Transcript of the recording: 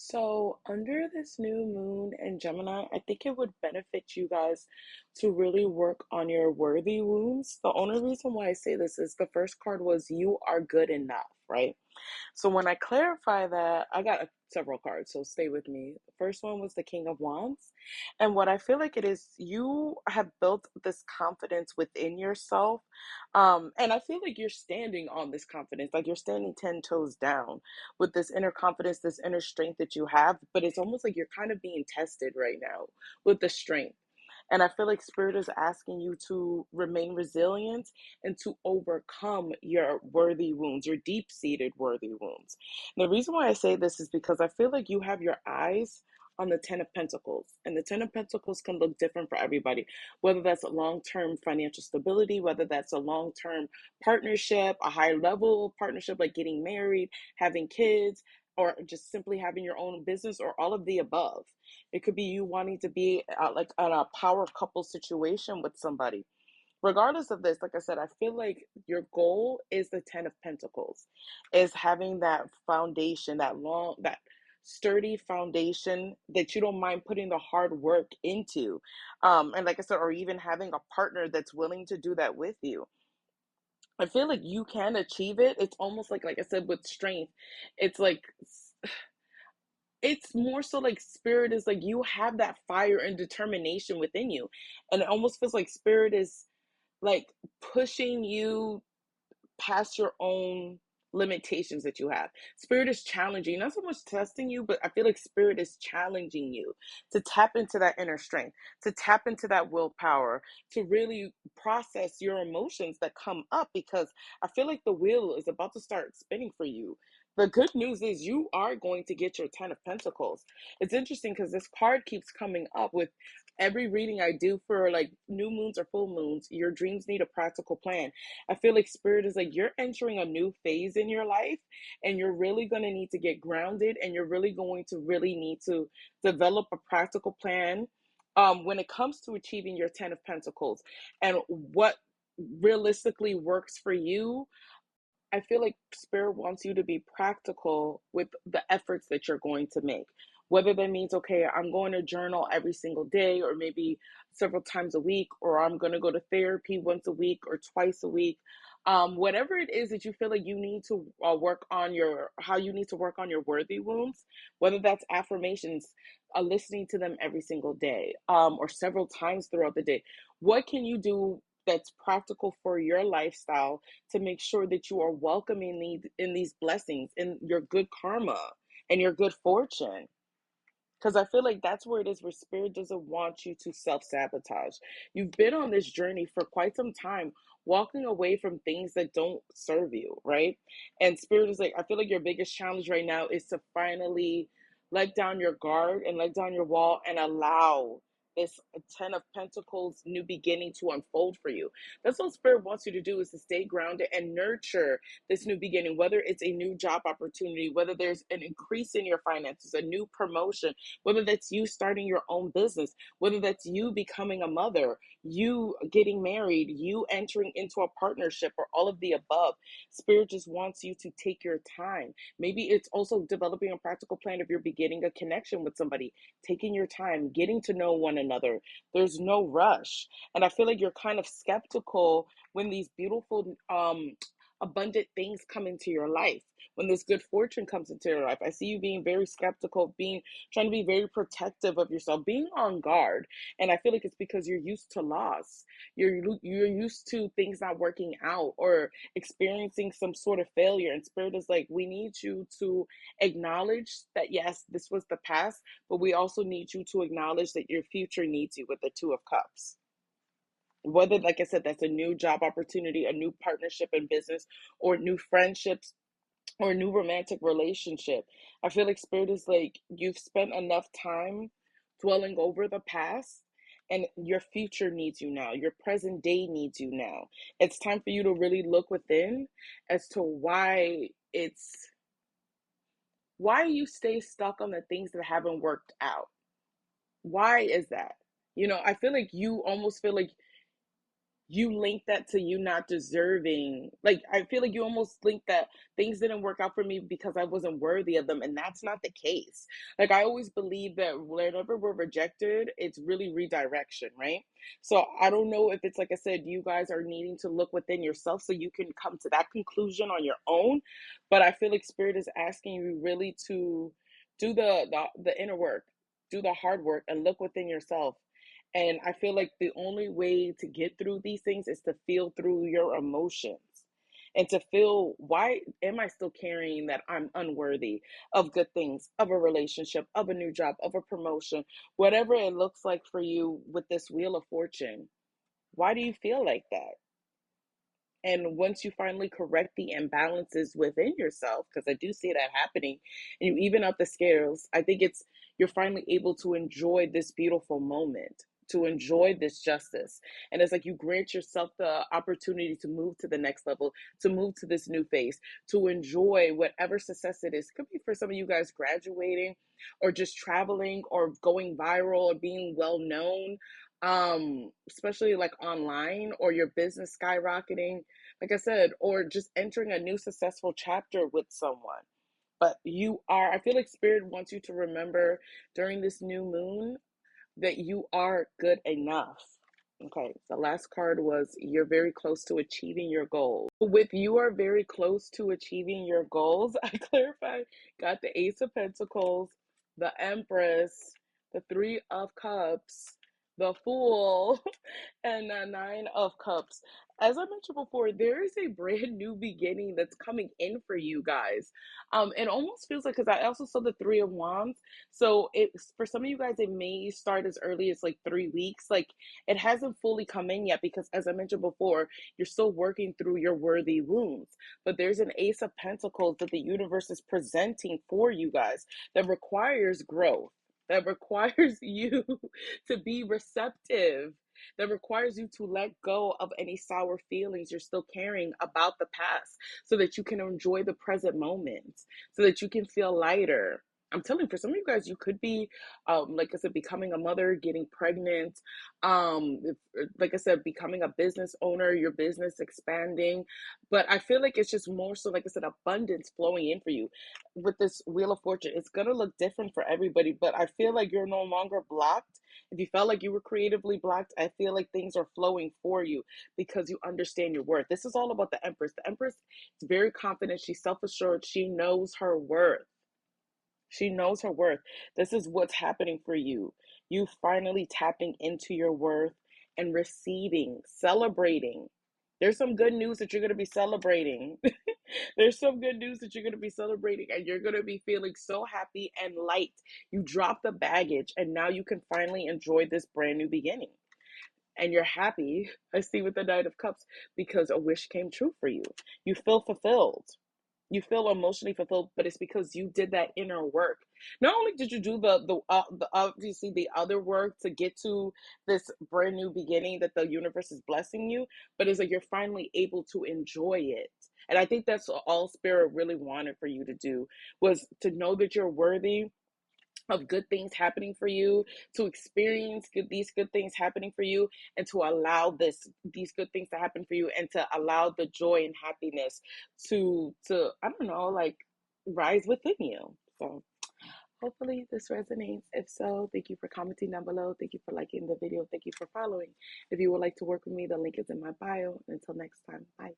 So, under this new moon in Gemini, I think it would benefit you guys to really work on your worthy wounds. The only reason why I say this is the first card was you are good enough, right? So when I clarify that, I got several cards, so stay with me. The first one was the King of Wands. And what I feel like it is, you have built this confidence within yourself. And I feel like you're standing on this confidence, like you're standing 10 toes down with this inner confidence, this inner strength that you have. But it's almost like you're kind of being tested right now with the strength. And I feel like Spirit is asking you to remain resilient and to overcome your worthy wounds, your deep seated worthy wounds. And the reason why I say this is because I feel like you have your eyes on the Ten of Pentacles. And the Ten of Pentacles can look different for everybody, whether that's a long term financial stability, whether that's a long term partnership, a high level partnership like getting married, having kids, or just simply having your own business, or all of the above. It could be you wanting to be like on a power couple situation with somebody. Regardless of this, like I said, I feel like your goal is the 10 of Pentacles, is having that foundation, that sturdy foundation that you don't mind putting the hard work into. And like I said, or even having a partner that's willing to do that with you. I feel like you can achieve it. It's almost like I said, with strength, it's like it's more so like spirit is like you have that fire and determination within you. And it almost feels like spirit is like pushing you past your own limitations that you have. Spirit is challenging, not so much testing you, but I feel like spirit is challenging you to tap into that inner strength, to tap into that willpower, to really process your emotions that come up, because I feel like the wheel is about to start spinning for you. The good news is you are going to get your 10 of Pentacles. It's interesting because this card keeps coming up with every reading I do for like new moons or full moons. Your dreams need a practical plan. I feel like spirit is like you're entering a new phase in your life, and you're really going to need to get grounded, and you're really going to really need to develop a practical plan when it comes to achieving your 10 of Pentacles and what realistically works for you. I feel like spirit wants you to be practical with the efforts that you're going to make. Whether that means, okay, I'm going to journal every single day, or maybe several times a week, or I'm going to go to therapy once a week or twice a week. Whatever it is that you feel like you need to work on how you need to work on your worthy wounds, whether that's affirmations, listening to them every single day, or several times throughout the day. What can you do that's practical for your lifestyle to make sure that you are welcoming these blessings, in your good karma and your good fortune? Because I feel like that's where it is, where spirit doesn't want you to self-sabotage. You've been on this journey for quite some time, walking away from things that don't serve you, right? And spirit is like, I feel like your biggest challenge right now is to finally let down your guard and let down your wall and allow this 10 of Pentacles new beginning to unfold for you. That's what spirit wants you to do, is to stay grounded and nurture this new beginning, whether it's a new job opportunity, whether there's an increase in your finances, a new promotion, whether that's you starting your own business, whether that's you becoming a mother, you getting married, you entering into a partnership, or all of the above. Spirit just wants you to take your time. Maybe it's also developing a practical plan if you're beginning a connection with somebody, taking your time, getting to know one another. There's no rush. And I feel like you're kind of skeptical when these beautiful, abundant things come into your life, when this good fortune comes into your life. I see you being very skeptical, being trying to be very protective of yourself, being on guard. And I feel like it's because you're used to loss. You're used to things not working out, or experiencing some sort of failure. And spirit is like, we need you to acknowledge that yes, this was the past, but we also need you to acknowledge that your future needs you, with the Two of Cups. Whether, like I said, that's a new job opportunity, a new partnership in business, or new friendships, or a new romantic relationship. I feel like spirit is like, you've spent enough time dwelling over the past, and your future needs you now. Your present day needs you now. It's time for you to really look within as to why you stay stuck on the things that haven't worked out. Why is that? I feel like you almost feel like you link that to you not deserving. Like, I feel like you almost link that things didn't work out for me because I wasn't worthy of them. And that's not the case. Like, I always believe that whenever we're rejected, it's really redirection, right? So I don't know if it's like I said, you guys are needing to look within yourself so you can come to that conclusion on your own. But I feel like Spirit is asking you really to do the inner work, do the hard work, and look within yourself. And I feel like the only way to get through these things is to feel through your emotions and to feel, why am I still carrying that I'm unworthy of good things, of a relationship, of a new job, of a promotion, whatever it looks like for you with this wheel of fortune. Why do you feel like that? And once you finally correct the imbalances within yourself, because I do see that happening, and you even out the scales, I think it's you're finally able to enjoy this beautiful moment, to enjoy this justice. And it's like you grant yourself the opportunity to move to the next level, to move to this new phase, to enjoy whatever success it is. Could be for some of you guys graduating or just traveling or going viral or being well known, especially like online, or your business skyrocketing, like I said, or just entering a new successful chapter with someone. But you are, I feel like Spirit wants you to remember during this new moon that you are good enough. Okay, the last card was you're very close to achieving your goals. With you are very close to achieving your goals, I clarified, got the Ace of Pentacles, the Empress, the Three of Cups, the Fool, and the Nine of Cups. As I mentioned before, there is a brand new beginning that's coming in for you guys. It almost feels like, because I also saw the Three of Wands. So it's for some of you guys, it may start as early as like 3 weeks. Like, it hasn't fully come in yet because, as I mentioned before, you're still working through your worthy wounds. But there's an Ace of Pentacles that the universe is presenting for you guys that requires growth, that requires you to be receptive, that requires you to let go of any sour feelings you're still carrying about the past so that you can enjoy the present moment, so that you can feel lighter. I'm telling you, for some of you guys, you could be, like I said, becoming a mother, getting pregnant, like I said, becoming a business owner, your business expanding. But I feel like it's just more so, like I said, abundance flowing in for you. With this Wheel of Fortune, it's going to look different for everybody, but I feel like you're no longer blocked. If you felt like you were creatively blocked, I feel like things are flowing for you because you understand your worth. This is all about the Empress. The Empress is very confident. She's self assured. She knows her worth. She knows her worth. This is what's happening for you. You finally tapping into your worth and receiving, celebrating. There's some good news that you're going to be celebrating. There's some good news that you're going to be celebrating, and you're going to be feeling so happy and light. You drop the baggage, and now you can finally enjoy this brand new beginning. And you're happy, I see, with the Knight of Cups, because a wish came true for you. You feel fulfilled. You feel emotionally fulfilled, but it's because you did that inner work. Not only did you do the obviously the other work to get to this brand new beginning that the universe is blessing you, but it's like you're finally able to enjoy it. And I think that's all Spirit really wanted for you to do, was to know that you're worthy of good things happening for you, to experience these good things happening for you, and to allow these good things to happen for you, and to allow the joy and happiness to I don't know, like, rise within you. So hopefully this resonates. If so, thank you for commenting down below. Thank you for liking the video. Thank you for following. If you would like to work with me, the link is in my bio. Until next time, bye.